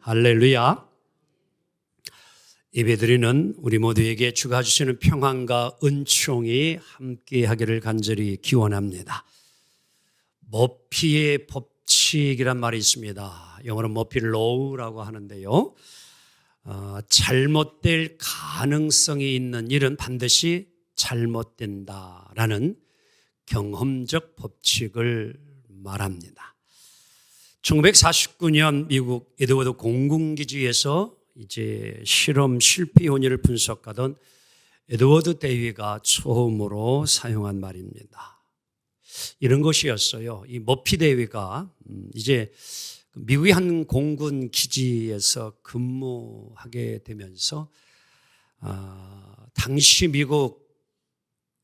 할렐루야. 예배드리는 우리 모두에게 주가 주시는 평안과 은총이 함께하기를 간절히 기원합니다. 머피의 법칙이란 말이 있습니다. 영어로 머피 로우라고 하는데요. 잘못될 가능성이 있는 일은 반드시 잘못된다라는 경험적 법칙을 말합니다. 1949년 미국 에드워드 공군기지에서 이제 실험 실패 원인을 분석하던 에드워드 데이가 처음으로 사용한 말입니다. 이런 것이었어요. 이 머피 데이가 이제 미국의 한 공군 기지에서 근무하게 되면서 당시 미국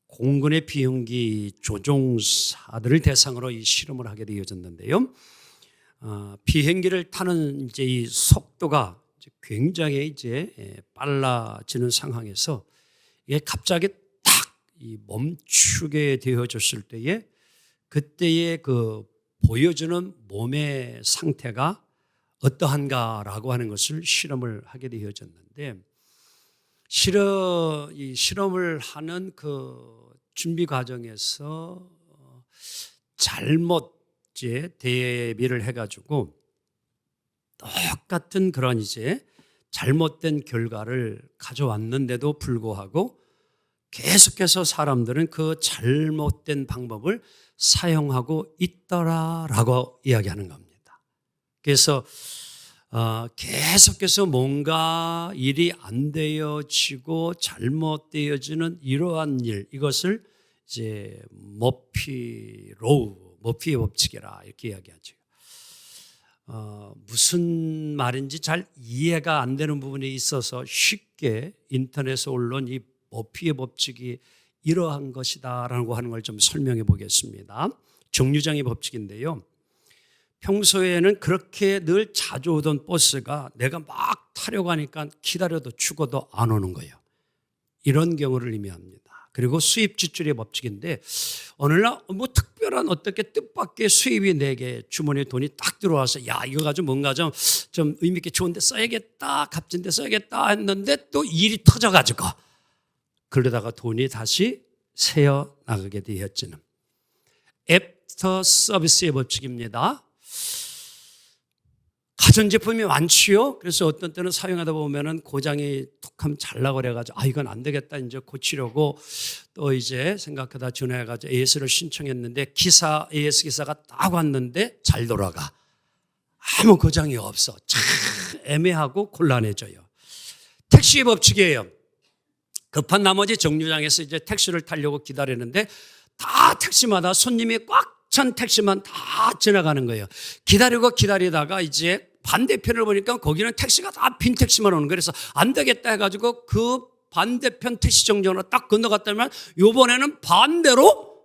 공군의 비행기 조종사들을 대상으로 이 실험을 하게 되어졌는데요. 비행기를 타는 이제 이 속도가 굉장히 이제 빨라지는 상황에서 이게 갑자기 딱 이 멈추게 되어졌을 때에 그때의 그 보여주는 몸의 상태가 어떠한가라고 하는 것을 실험을 하게 되어졌는데 이 실험을 하는 그 준비 과정에서 잘못 이제 대비를 해가지고 똑같은 그런 이제 잘못된 결과를 가져왔는데도 불구하고 계속해서 사람들은 그 잘못된 방법을 사용하고 있더라라고 이야기하는 겁니다. 그래서 계속해서 뭔가 일이 안 되어지고 잘못되어지는 이러한 일, 이것을 이제 머피의 법칙이라 이렇게 이야기하죠. 무슨 말인지 잘 이해가 안 되는 부분이 있어서 쉽게 인터넷에 올라온 이 머피의 법칙이 이러한 것이다라고 하는 걸 좀 설명해 보겠습니다. 정류장의 법칙인데요. 평소에는 그렇게 늘 자주 오던 버스가 내가 막 타려고 하니까 기다려도 죽어도 안 오는 거예요. 이런 경우를 의미합니다. 그리고 수입 지출의 법칙인데 어느 날 뭐 특별한 어떻게 뜻밖의 수입이 내게 주머니에 돈이 딱 들어와서 야 이거 가지고 뭔가 좀 의미 있게 좋은 데 써야겠다, 값진 데 써야겠다 했는데 또 일이 터져가지고 그러다가 돈이 다시 새어 나가게 되었지는 애프터 서비스의 법칙입니다. 가전제품이 많지요. 그래서 어떤 때는 사용하다 보면은 고장이 툭하면 잘 나고 그래가지고 이건 안 되겠다 이제 고치려고 또 이제 생각하다 전화해가지고 AS를 신청했는데 AS 기사가 딱 왔는데 잘 돌아가. 아무 고장이 없어. 참 애매하고 곤란해져요. 택시의 법칙이에요. 급한 나머지 정류장에서 이제 택시를 타려고 기다리는데 다 택시마다 손님이 꽉 찬 택시만 다 지나가는 거예요. 기다리다가 이제 반대편을 보니까 거기는 택시가 다 빈 택시만 오는 거예요. 그래서 안 되겠다 해가지고 그 반대편 택시 정류장으로 딱 건너갔다면 이번에는 반대로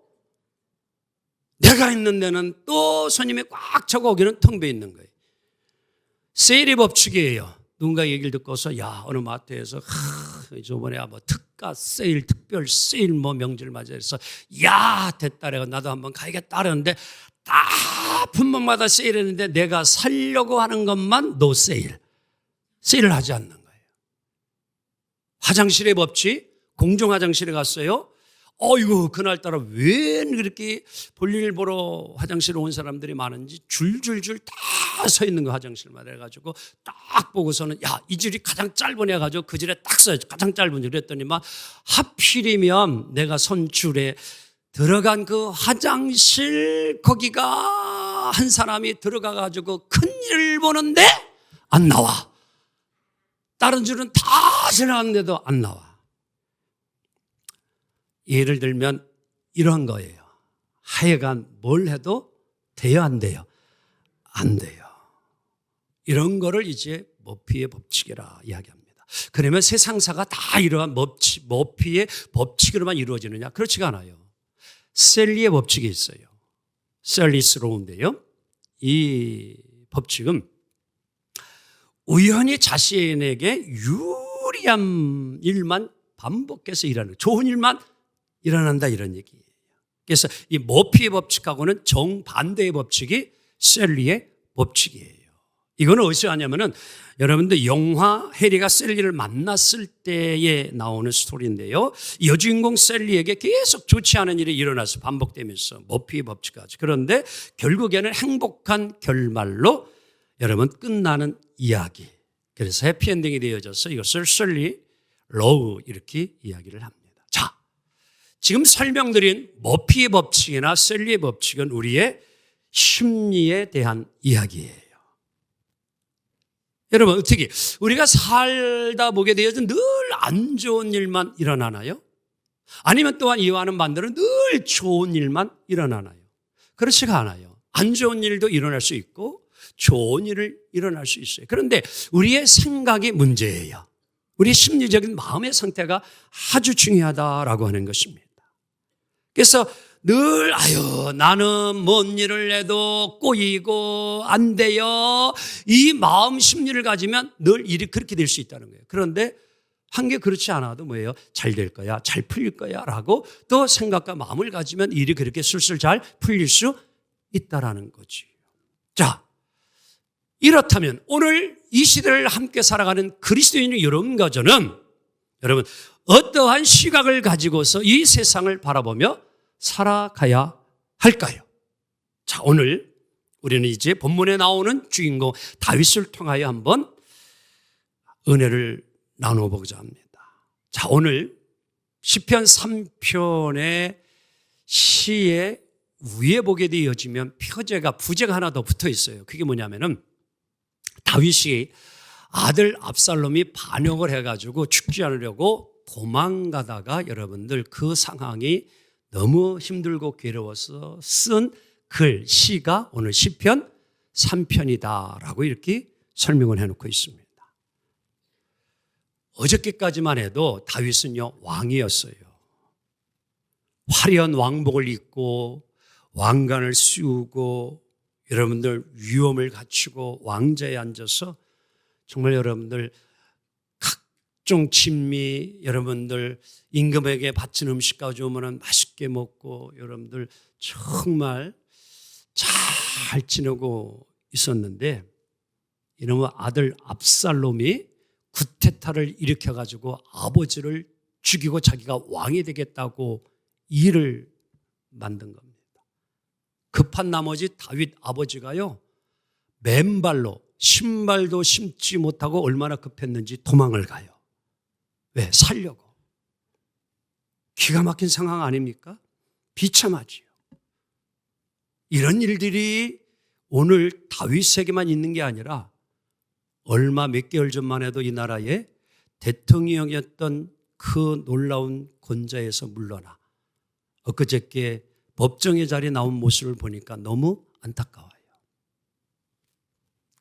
내가 있는 데는 또 손님이 꽉 차고 거기는 텅 비어 있는 거예요. 세일의 법칙이에요. 누군가 얘기를 듣고서 어느 마트에서 저번에 뭐 특가 세일, 특별 세일 뭐 명절 맞이해서 됐다 그래가 나도 한번 가야겠다 그러는데 다 품목마다 세일했는데 내가 살려고 하는 것만 노 세일. 세일을 하지 않는 거예요. 화장실의 법칙, 공중 화장실에 갔어요. 이거 그날따라 왜 그렇게 볼일 보러 화장실에 온 사람들이 많은지 줄줄줄 다 서 있는 거 화장실마다 해가지고 딱 보고서는 이 줄이 가장 짧으냐 해가지고 그 줄에 딱 써야지 가장 짧은 줄 그랬더니만 하필이면 내가 선 줄에 들어간 그 화장실 거기가 한 사람이 들어가가지고 큰일을 보는데 안 나와. 다른 줄은 다 지나갔는데도 안 나와. 예를 들면 이런 거예요. 하여간 뭘 해도 돼요, 안 돼요? 안 돼요. 이런 거를 이제 머피의 법칙이라 이야기합니다. 그러면 세상사가 다 이러한 머피의 법칙으로만 이루어지느냐? 그렇지가 않아요. 셀리의 법칙이 있어요. 셀리스 로우인데요. 이 법칙은 우연히 자신에게 유리한 일만 반복해서 일하는, 좋은 일만 일어난다 이런 얘기예요. 그래서 이 머피의 법칙하고는 정반대의 법칙이 셀리의 법칙이에요. 이거는 어디서 하냐면은 여러분들 영화 해리가 셀리를 만났을 때에 나오는 스토리인데요. 여주인공 셀리에게 계속 좋지 않은 일이 일어나서 반복되면서 머피의 법칙까지. 그런데 결국에는 행복한 결말로 여러분 끝나는 이야기. 그래서 해피엔딩이 되어져서 이것을 셀리 로우 이렇게 이야기를 합니다. 자, 지금 설명드린 머피의 법칙이나 셀리의 법칙은 우리의 심리에 대한 이야기예요. 여러분 어떻게 우리가 살다 보게 되어서 늘 안 좋은 일만 일어나나요? 아니면 또한 이와는 반대로 늘 좋은 일만 일어나나요? 그렇지가 않아요. 안 좋은 일도 일어날 수 있고 좋은 일을 일어날 수 있어요. 그런데 우리의 생각이 문제예요. 우리 심리적인 마음의 상태가 아주 중요하다라고 하는 것입니다. 그래서 늘 나는 뭔 일을 해도 꼬이고 안 돼요. 이 마음 심리를 가지면 늘 일이 그렇게 될 수 있다는 거예요. 그런데 한 게 그렇지 않아도 뭐예요? 잘 될 거야, 잘 풀릴 거야 라고 또 생각과 마음을 가지면 일이 그렇게 술술 잘 풀릴 수 있다라는 거지. 자, 이렇다면 오늘 이 시대를 함께 살아가는 그리스도인의 여러분과 저는 여러분 어떠한 시각을 가지고서 이 세상을 바라보며 살아가야 할까요? 자, 오늘 우리는 이제 본문에 나오는 주인공 다윗을 통하여 한번 은혜를 나눠보고자 합니다. 자, 오늘 시편 3편의 시의 위에 보게 되어지면 표제가 부제가 하나 더 붙어 있어요. 그게 뭐냐면은 다윗이 아들 압살롬이 반역을 해가지고 죽지 않으려고 도망가다가 여러분들 그 상황이 너무 힘들고 괴로워서 쓴 글, 시가 오늘 시편 3편이다라고 이렇게 설명을 해놓고 있습니다. 어저께까지만 해도 다윗은요 왕이었어요. 화려한 왕복을 입고 왕관을 씌우고 여러분들 위엄을 갖추고 왕자에 앉아서 정말 여러분들 각종 진미 여러분들 임금에게 바친 음식 가져오면 맛있게 먹고 여러분들 정말 잘 지내고 있었는데 이놈의 아들 압살롬이 구테타를 일으켜가지고 아버지를 죽이고 자기가 왕이 되겠다고 일을 만든 겁니다. 급한 나머지 다윗 아버지가요 맨발로 신발도 신지 못하고 얼마나 급했는지 도망을 가요. 왜? 살려고. 기가 막힌 상황 아닙니까? 비참하지요. 이런 일들이 오늘 다윗에게만 있는 게 아니라 얼마 몇 개월 전만 해도 이 나라의 대통령이었던 그 놀라운 권좌에서 물러나 엊그저께 법정의 자리에 나온 모습을 보니까 너무 안타까워요.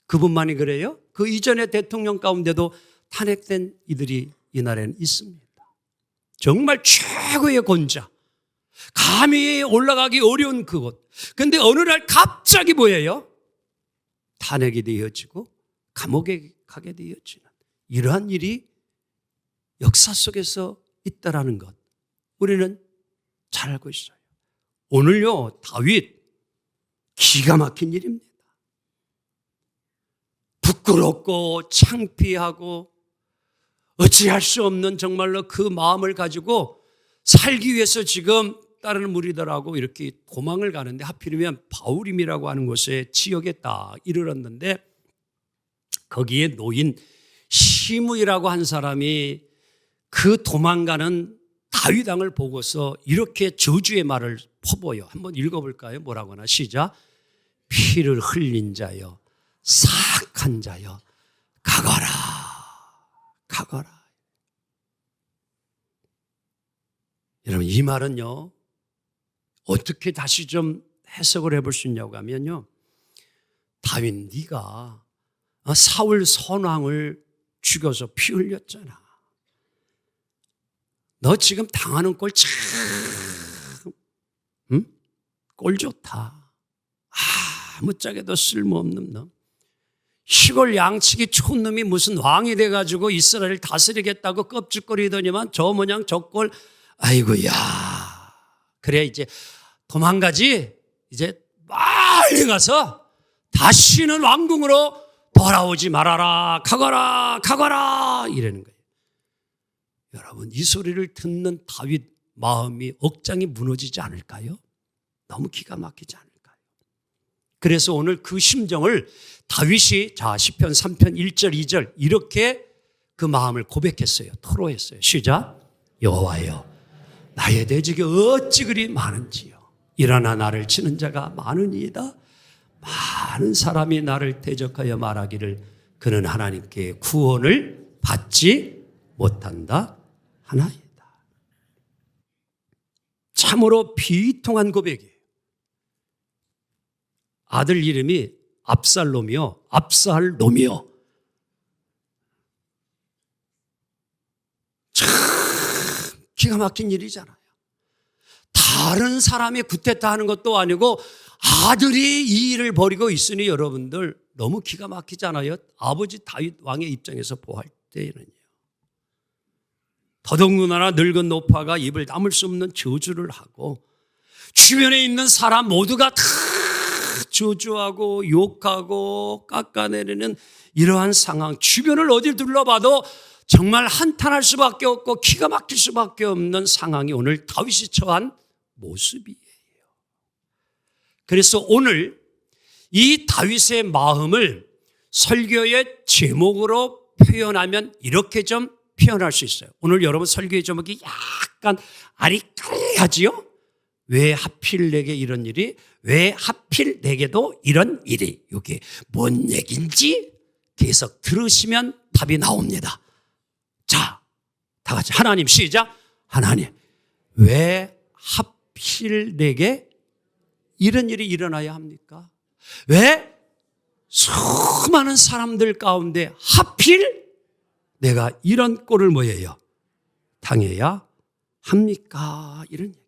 그분만이 그래요? 그 이전의 대통령 가운데도 탄핵된 이들이 이 나라에는 있습니다. 정말 최고의 권좌. 감히 올라가기 어려운 그곳. 그런데 어느 날 갑자기 뭐예요? 탄핵이 되어지고 감옥에 가게 되어지는 이러한 일이 역사 속에서 있다라는 것 우리는 잘 알고 있어요. 오늘요 다윗 기가 막힌 일입니다. 부끄럽고 창피하고 어찌할 수 없는 정말로 그 마음을 가지고 살기 위해서 지금 다른 무리들하고 이렇게 도망을 가는데 하필이면 바울임이라고 하는 곳에 지역에 딱 이르렀는데 거기에 노인 시므이라고 한 사람이 그 도망가는 다윗 왕을 보고서 이렇게 저주의 말을 퍼부어요. 한번 읽어볼까요? 뭐라고 하나? 시작. 피를 흘린 자여 사악한 자여 가거라 가거라. 여러분 이 말은요 어떻게 다시 좀 해석을 해볼 수 있냐고 하면요 다윗 네가 사울 선왕을 죽여서 피 흘렸잖아. 너 지금 당하는 꼴 참 꼴 좋다. 아무짝에도 쓸모없는 놈. 시골 양치기 촌놈이 무슨 왕이 돼가지고 이스라엘 다스리겠다고 껍질거리더니만 저 모양 저 꼴 아이고야. 그래 이제 도망가지. 이제 빨리 가서 다시는 왕궁으로 돌아오지 말아라, 가거라, 가거라 이러는 거예요. 여러분, 이 소리를 듣는 다윗 마음이 억장이 무너지지 않을까요? 너무 기가 막히지 않을까요? 그래서 오늘 그 심정을 다윗이 시편 3편 1절 2절 이렇게 그 마음을 고백했어요. 토로했어요. 시작. 여호와여, 나의 대적이 어찌 그리 많은지요. 일어나 나를 치는 자가 많으니이다. 많은 사람이 나를 대적하여 말하기를 그는 하나님께 구원을 받지 못한다 하나이다. 참으로 비통한 고백이에요. 아들 이름이 압살롬이요, 압살롬이요. 참 기가 막힌 일이잖아요. 다른 사람이 구태타 하는 것도 아니고 아들이 이 일을 벌이고 있으니 여러분들 너무 기가 막히잖아요. 아버지 다윗 왕의 입장에서 보할 때는요. 더더군다나 늙은 노파가 입을 다물 수 없는 저주를 하고 주변에 있는 사람 모두가 다 저주하고 욕하고 깎아내리는 이러한 상황, 주변을 어딜 둘러봐도 정말 한탄할 수밖에 없고 기가 막힐 수밖에 없는 상황이 오늘 다윗이 처한 모습이에요. 그래서 오늘 이 다윗의 마음을 설교의 제목으로 표현하면 이렇게 좀 표현할 수 있어요. 오늘 여러분 설교의 제목이 약간 아리까리하지요? 왜 하필 내게 이런 일이? 왜 하필 내게도 이런 일이? 이게 뭔 얘기인지 계속 들으시면 답이 나옵니다. 자, 다 같이 하나님 시작. 하나님, 왜 하필 내게 이런 일이 일어나야 합니까? 왜 수많은 사람들 가운데 하필 내가 이런 꼴을 뭐예요? 당해야 합니까? 이런 얘기예요.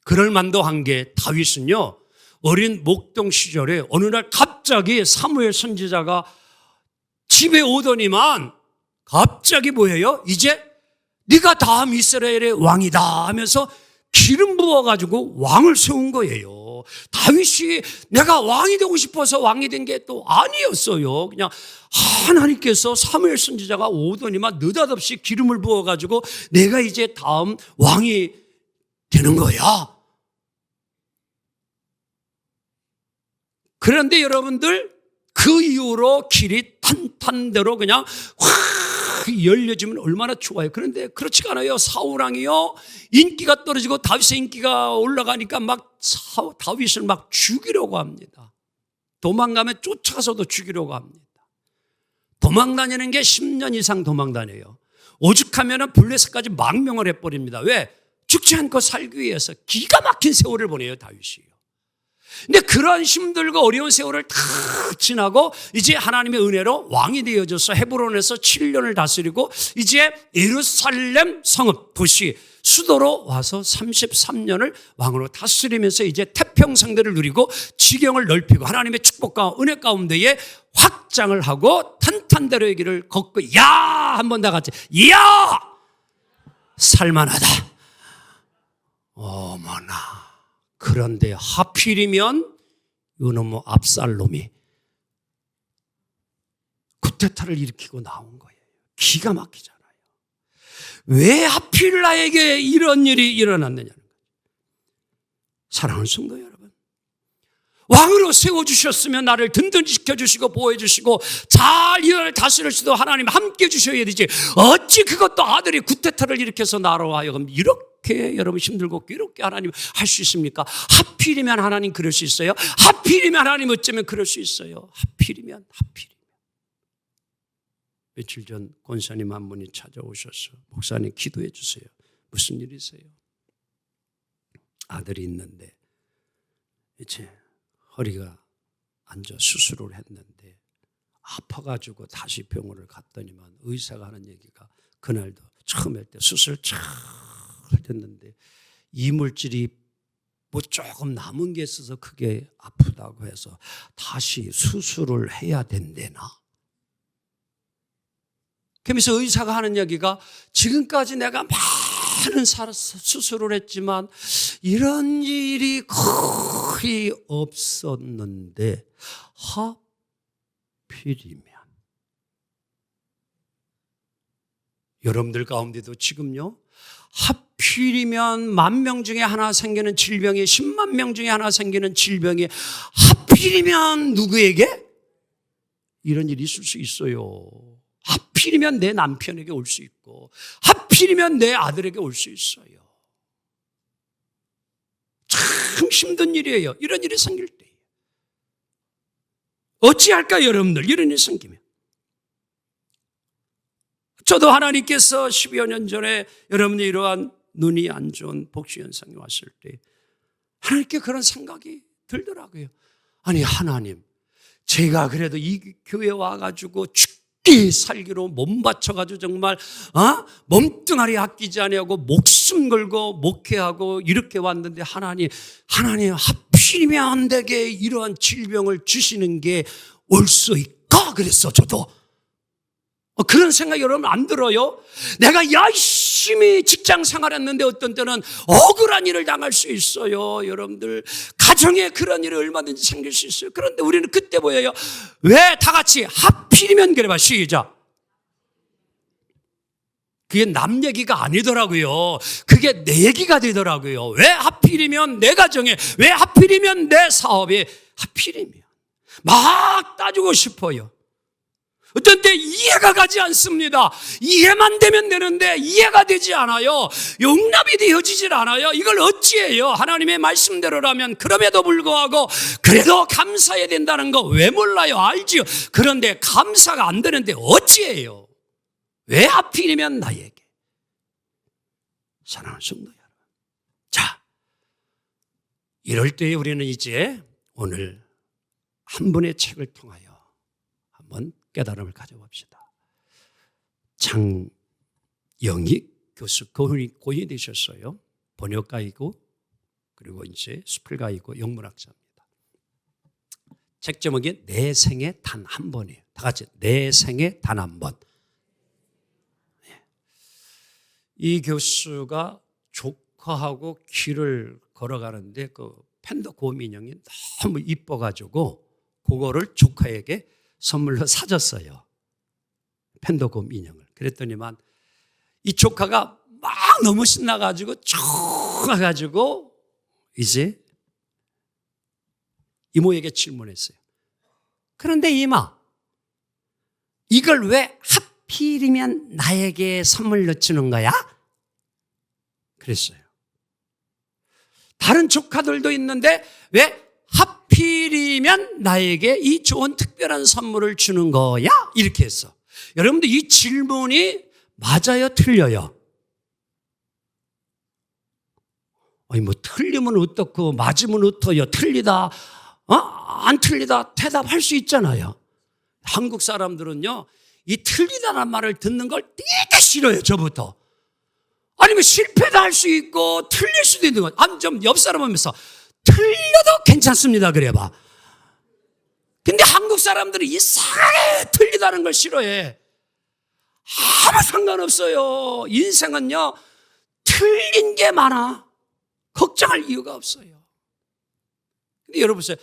그럴 만도 한 게 다윗은요, 어린 목동 시절에 어느 날 갑자기 사무엘 선지자가 집에 오더니만 갑자기 뭐예요? 이제 네가 다음 이스라엘의 왕이다 하면서 기름 부어가지고 왕을 세운 거예요. 다윗이 내가 왕이 되고 싶어서 왕이 된 게 또 아니었어요. 그냥 하나님께서 사무엘 선지자가 오더니만 느닷없이 기름을 부어가지고 내가 이제 다음 왕이 되는 거야. 그런데 여러분들 그 이후로 길이 탄탄대로 그냥 확 열려지면 얼마나 좋아요. 그런데 그렇지가 않아요. 사울왕이요, 인기가 떨어지고 다윗의 인기가 올라가니까 막 다윗을 막 죽이려고 합니다. 도망가면 쫓아가서도 죽이려고 합니다. 도망다니는 게 10년 이상 도망다녀요. 오죽하면 블레셋까지 망명을 해버립니다. 왜? 죽지 않고 살기 위해서 기가 막힌 세월을 보내요, 다윗이요. 근데 그런 힘들고 어려운 세월을 다 지나고 이제 하나님의 은혜로 왕이 되어져서 헤브론에서 7년을 다스리고 이제 예루살렘 성읍 도시 수도로 와서 33년을 왕으로 다스리면서 이제 태평성대를 누리고 지경을 넓히고 하나님의 축복과 은혜 가운데에 확장을 하고 탄탄대로의 길을 걷고 야! 한번 다 같이 야! 살만하다. 어머나. 그런데 하필이면 이놈의 압살롬이 쿠데타를 일으키고 나온 거예요. 기가 막히잖아요. 왜 하필 나에게 이런 일이 일어났느냐는 거예요. 사랑하는 성도 여러분, 왕으로 세워주셨으면 나를 든든히 지켜주시고 보호해주시고 잘 이를 다스릴 수도 하나님 함께 주셔야 되지, 어찌 그것도 아들이 쿠데타를 일으켜서 나로 하여금 이렇게 여러분 힘들고 괴롭게 하나님 할 수 있습니까? 하필이면 하나님 그럴 수 있어요? 하필이면 하나님 어쩌면 그럴 수 있어요? 하필이면. 며칠 전 권사님 한 분이 찾아오셔서 목사님 기도해 주세요. 무슨 일이세요? 아들이 있는데 이제 허리가 앉아 수술을 했는데 아파가지고 다시 병원을 갔더니만 의사가 하는 얘기가 그날도 처음 할 때 수술 잘 됐는데 이물질이 뭐 조금 남은 게 있어서 그게 아프다고 해서 다시 수술을 해야 된대나. 그러면서 의사가 하는 얘기가 지금까지 내가 많은 수술을 했지만 이런 일이 거의 없었는데 하필이면 여러분들 가운데도 지금요, 하필이면 10,000명 중에 하나 생기는 질병이, 10만 명 중에 하나 생기는 질병이 하필이면 누구에게? 이런 일이 있을 수 있어요. 하필이면 내 남편에게 올 수 있고, 하필이면 내 아들에게 올 수 있어요. 참 힘든 일이에요. 이런 일이 생길 때. 어찌할까요, 여러분들? 이런 일이 생기면. 저도 하나님께서 10여 년 전에 여러분이 이러한 눈이 안 좋은 복수 현상이 왔을 때 하나님께 그런 생각이 들더라고요. 아니, 하나님, 제가 그래도 이 교회 와가지고 죽기 살기로 몸 바쳐가지고 정말 몸뚱아리 아끼지 아니하고 목숨 걸고 목회하고 이렇게 왔는데 하나님 하필이면 안 되게 이러한 질병을 주시는 게 올 수 있까? 그랬어. 저도 그런 생각 여러분 안 들어요? 내가 열심히 직장 생활했는데 어떤 때는 억울한 일을 당할 수 있어요. 여러분들 가정에 그런 일이 얼마든지 생길 수 있어요. 그런데 우리는 그때 보여요. 왜 다 같이 하필이면 그래봐. 시작. 그게 남 얘기가 아니더라고요. 그게 내 얘기가 되더라고요. 왜 하필이면 내 가정에, 왜 하필이면 내 사업에, 하필이면 막 따지고 싶어요. 어떤 때 이해가 가지 않습니다. 이해만 되면 되는데 이해가 되지 않아요. 용납이 되어지질 않아요. 이걸 어찌해요? 하나님의 말씀대로라면. 그럼에도 불구하고 그래도 감사해야 된다는 거 왜 몰라요? 알지요. 그런데 감사가 안 되는데 어찌해요? 왜 하필이면 나에게? 사랑하는 성도 여러분, 자, 이럴 때 우리는 이제 오늘 한 분의 책을 통하여 한번 깨달음을 가져봅시다. 장영익 교수, 고인이 되셨어요. 번역가이고, 그리고 이제 수필가이고, 영문학자입니다. 책 제목이 내 생에 단 한 번이에요. 다 같이, 내 생에 단 한 번. 이 교수가 조카하고 길을 걸어가는데 그 팬더 곰 인형이 너무 이뻐가지고 그거를 조카에게 선물로 사줬어요. 팬더곰 인형을. 그랬더니만 이 조카가 막 너무 신나가지고 쭉 가가지고 이제 이모에게 질문했어요. 그런데 이마, 이걸 왜 하필이면 나에게 선물로 주는 거야? 그랬어요. 다른 조카들도 있는데 왜 하필이면 나에게 이 좋은 특별한 선물을 주는 거야? 이렇게 했어. 여러분들 이 질문이 맞아요? 틀려요? 아니 뭐 틀리면 어떻고 맞으면 어떠요? 틀리다, 안 틀리다 대답할 수 있잖아요. 한국 사람들은요, 이 틀리다는 말을 듣는 걸 되게 싫어요. 저부터. 아니면 실패도 할 수 있고 틀릴 수도 있는 거. 좀 옆 사람 보면서 틀려도 괜찮습니다. 그래봐. 근데 한국 사람들은 이상하게 틀리다는 걸 싫어해. 아무 상관없어요. 인생은요, 틀린 게 많아. 걱정할 이유가 없어요. 근데 여러분 보세요.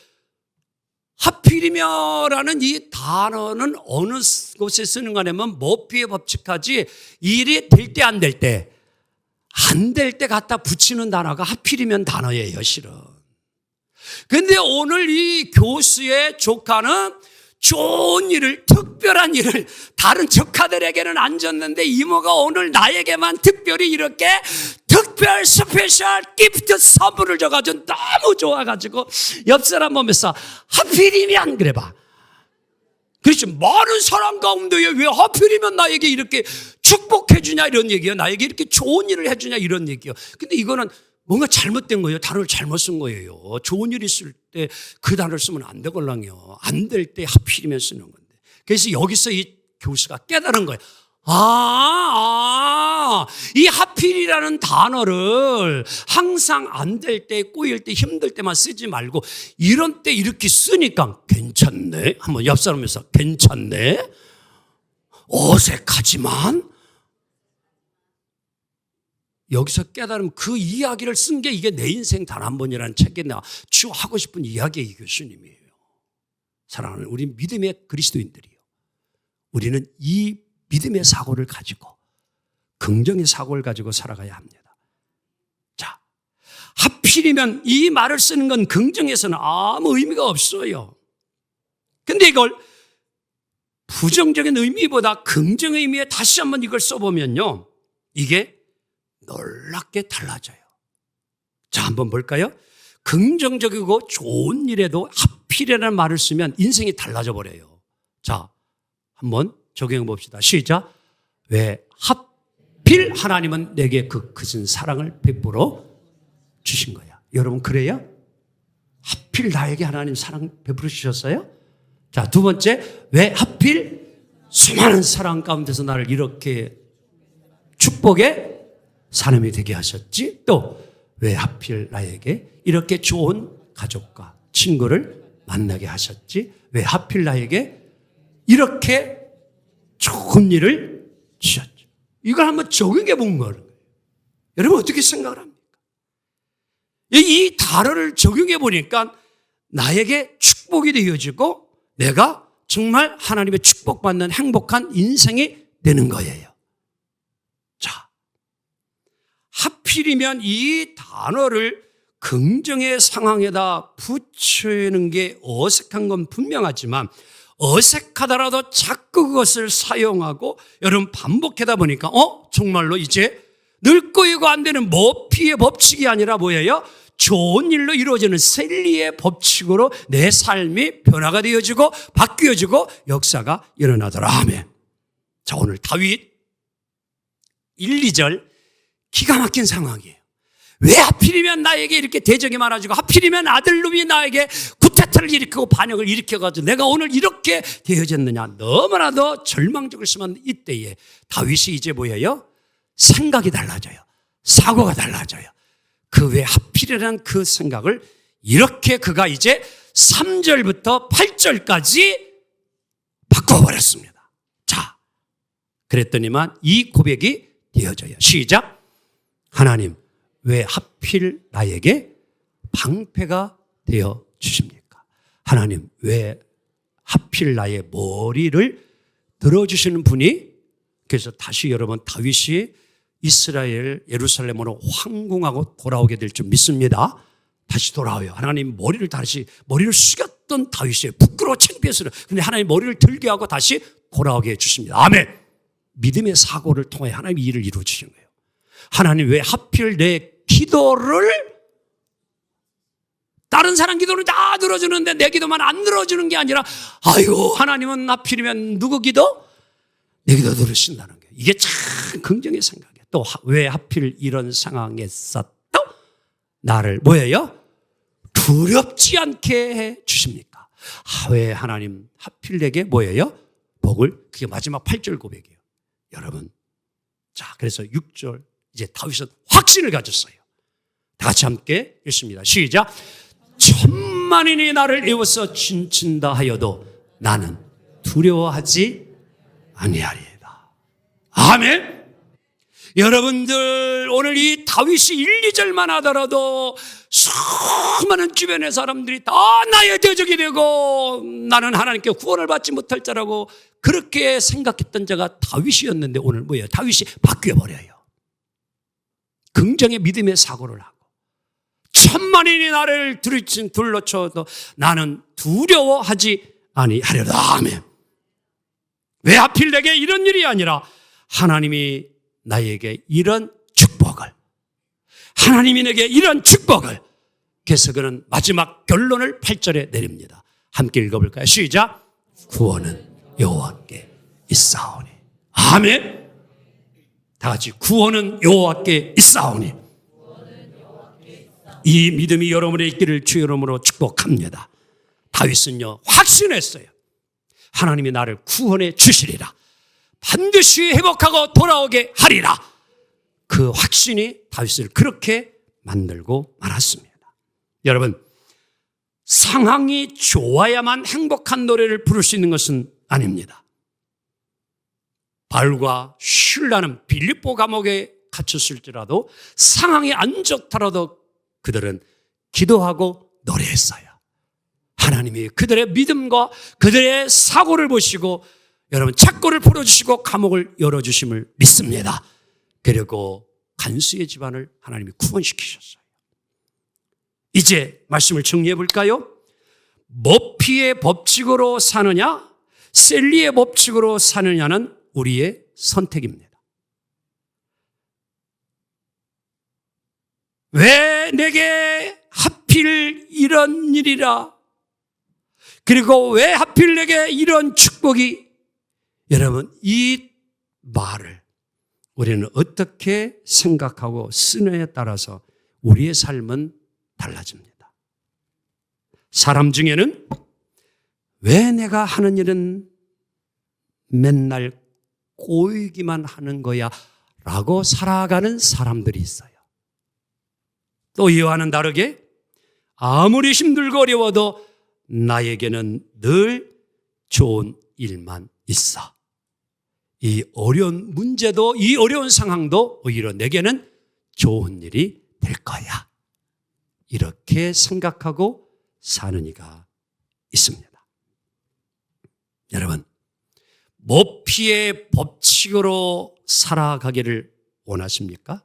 하필이면라는 이 단어는 어느 곳에 쓰는 거냐면 머피의 법칙하지 일이 될 때 안 될 때, 안 될 때 갖다 붙이는 단어가 하필이면 단어예요, 실은. 근데 오늘 이 교수의 조카는 좋은 일을, 특별한 일을 다른 조카들에게는 안 줬는데 이모가 오늘 나에게만 특별히 이렇게 특별 스페셜 기프트 선물을 줘가지고 너무 좋아가지고 옆 사람 보면서 하필이면 그래봐. 그렇지. 많은 사람 가운데 왜 하필이면 나에게 이렇게 축복해 주냐 이런 얘기예요. 나에게 이렇게 좋은 일을 해주냐 이런 얘기예요. 근데 이거는 뭔가 잘못된 거예요. 단어를 잘못 쓴 거예요. 좋은 일이 있을 때 그 단어를 쓰면 안 되걸랑요. 안 될 때 하필이면 쓰는 건데. 그래서 여기서 이 교수가 깨달은 거예요. 이 하필이라는 단어를 항상 안 될 때, 꼬일 때, 힘들 때만 쓰지 말고 이런 때 이렇게 쓰니까 괜찮네. 한번 옆 사람에서 괜찮네. 어색하지만 여기서 깨달으면 그 이야기를 쓴 게 이게 내 인생 단 한 번이라는 책에 나 주 하고 싶은 이야기의 교수님이에요. 사랑하는 우리 믿음의 그리스도인들이요. 우리는 이 믿음의 사고를 가지고 긍정의 사고를 가지고 살아가야 합니다. 자, 하필이면 이 말을 쓰는 건 긍정에서는 아무 의미가 없어요. 근데 이걸 부정적인 의미보다 긍정의 의미에 다시 한번 이걸 써보면요. 이게 놀랍게 달라져요. 자, 한번 볼까요? 긍정적이고 좋은 일에도 하필이라는 말을 쓰면 인생이 달라져 버려요. 자, 한번 적용해 봅시다. 시작. 왜 하필 하나님은 내게 그 크신 사랑을 베풀어 주신 거야. 여러분 그래요? 하필 나에게 하나님 사랑 베풀어 주셨어요? 자, 두 번째, 왜 하필 수많은 사랑 가운데서 나를 이렇게 축복의 사람이 되게 하셨지? 또 왜 하필 나에게 이렇게 좋은 가족과 친구를 만나게 하셨지? 왜 하필 나에게 이렇게 좋은 일을 주셨죠? 이걸 한번 적용해 본 거예요. 여러분 어떻게 생각을 합니까? 이 단어를 적용해 보니까 나에게 축복이 되어지고 내가 정말 하나님의 축복받는 행복한 인생이 되는 거예요. 자, 하필이면 이 단어를 긍정의 상황에다 붙이는 게 어색한 건 분명하지만 어색하더라도 자꾸 그것을 사용하고 여러분 반복하다 보니까 정말로 이제 늙고 안 되는 머피의 법칙이 아니라 뭐예요? 좋은 일로 이루어지는 셀리의 법칙으로 내 삶이 변화가 되어지고 바뀌어지고 역사가 일어나더라. 아멘. 자, 오늘 다윗 1, 2절 기가 막힌 상황이에요. 왜 하필이면 나에게 이렇게 대적이 많아지고 하필이면 아들놈이 나에게 구태타를 일으키고 반역을 일으켜가지고 내가 오늘 이렇게 되어졌느냐. 너무나도 절망적일 수만 이때에 다윗이 이제 뭐예요? 생각이 달라져요. 사고가 달라져요. 그 왜 하필이라는 그 생각을 이렇게 그가 이제 3절부터 8절까지 바꿔버렸습니다. 자, 그랬더니만 이 고백이 되어져요. 시작. 하나님, 왜 하필 나에게 방패가 되어 주십니까? 하나님, 왜 하필 나의 머리를 들어주시는 분이, 그래서 다시 여러분 다윗이 이스라엘 예루살렘으로 황궁하고 돌아오게 될 줄 믿습니다. 다시 돌아와요. 하나님 머리를 숙였던 다윗이 부끄러워 창피해서 근데 하나님 머리를 들게 하고 다시 돌아오게 해주십니다. 아멘. 믿음의 사고를 통해 하나님이 일을 이루어 주신 거예요. 하나님 왜 하필 내 기도를 다른 사람 기도는 다 들어주는데 내 기도만 안 들어주는 게 아니라 아이고 하나님은 하필이면 누구 기도? 내 기도 들으신다는 거예요. 이게 참 긍정의 생각이에요. 또 왜 하필 이런 상황에서 또 나를 뭐예요? 두렵지 않게 해 주십니까? 왜 하나님 하필 내게 뭐예요? 복을, 그게 마지막 8절 고백이에요. 여러분, 자, 그래서 6절 이제 다윗은 확신을 가졌어요. 다 같이 함께 읽습니다. 시작. 천만인이 나를 애워서 칭친다 하여도 나는 두려워하지 아니하리이다. 아멘. 여러분들 오늘 이 다윗이 1, 2절만 하더라도 수많은 주변의 사람들이 다 나의 대적이 되고 나는 하나님께 구원을 받지 못할 자라고 그렇게 생각했던 자가 다윗이었는데 오늘 뭐예요? 다윗이 바뀌어버려요. 긍정의 믿음의 사고를 하고 천만인이 나를 둘러쳐도 나는 두려워하지 아니하리라. 아멘. 왜 하필 내게 이런 일이 아니라 하나님이 나에게 이런 축복을, 하나님이 내게 이런 축복을. 그래서 그는 마지막 결론을 8절에 내립니다. 함께 읽어볼까요? 시작. 구원은 여호와께 있사오니. 아멘. 다 같이 구원은 여호와께 있사오니. 이 믿음이 여러분의 있기를 주 이름으로 축복합니다. 다윗은요 확신했어요. 하나님이 나를 구원해 주시리라. 반드시 회복하고 돌아오게 하리라. 그 확신이 다윗을 그렇게 만들고 말았습니다. 여러분, 상황이 좋아야만 행복한 노래를 부를 수 있는 것은 아닙니다. 바울과 슐라는 빌립보 감옥에 갇혔을지라도 상황이 안 좋더라도 그들은 기도하고 노래했어요. 하나님이 그들의 믿음과 그들의 사고를 보시고 여러분 착고를 풀어주시고 감옥을 열어주심을 믿습니다. 그리고 간수의 집안을 하나님이 구원시키셨어요. 이제 말씀을 정리해 볼까요? 머피의 법칙으로 사느냐 셀리의 법칙으로 사느냐는 우리의 선택입니다. 왜 내게 하필 이런 일이라, 그리고 왜 하필 내게 이런 축복이, 여러분 이 말을 우리는 어떻게 생각하고 쓰느냐에 따라서 우리의 삶은 달라집니다. 사람 중에는 왜 내가 하는 일은 맨날 꼬이기만 하는 거야 라고 살아가는 사람들이 있어요. 또 이와는 다르게 아무리 힘들고 어려워도 나에게는 늘 좋은 일만 있어. 이 어려운 문제도 이 어려운 상황도 오히려 내게는 좋은 일이 될 거야. 이렇게 생각하고 사는 이가 있습니다. 여러분, 머피의 법칙으로 살아가기를 원하십니까?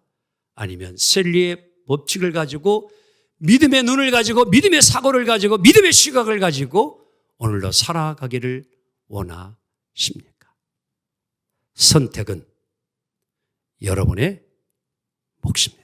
아니면 셀리의 법칙을 가지고 믿음의 눈을 가지고 믿음의 사고를 가지고 믿음의 시각을 가지고 오늘도 살아가기를 원하십니까? 선택은 여러분의 몫입니다.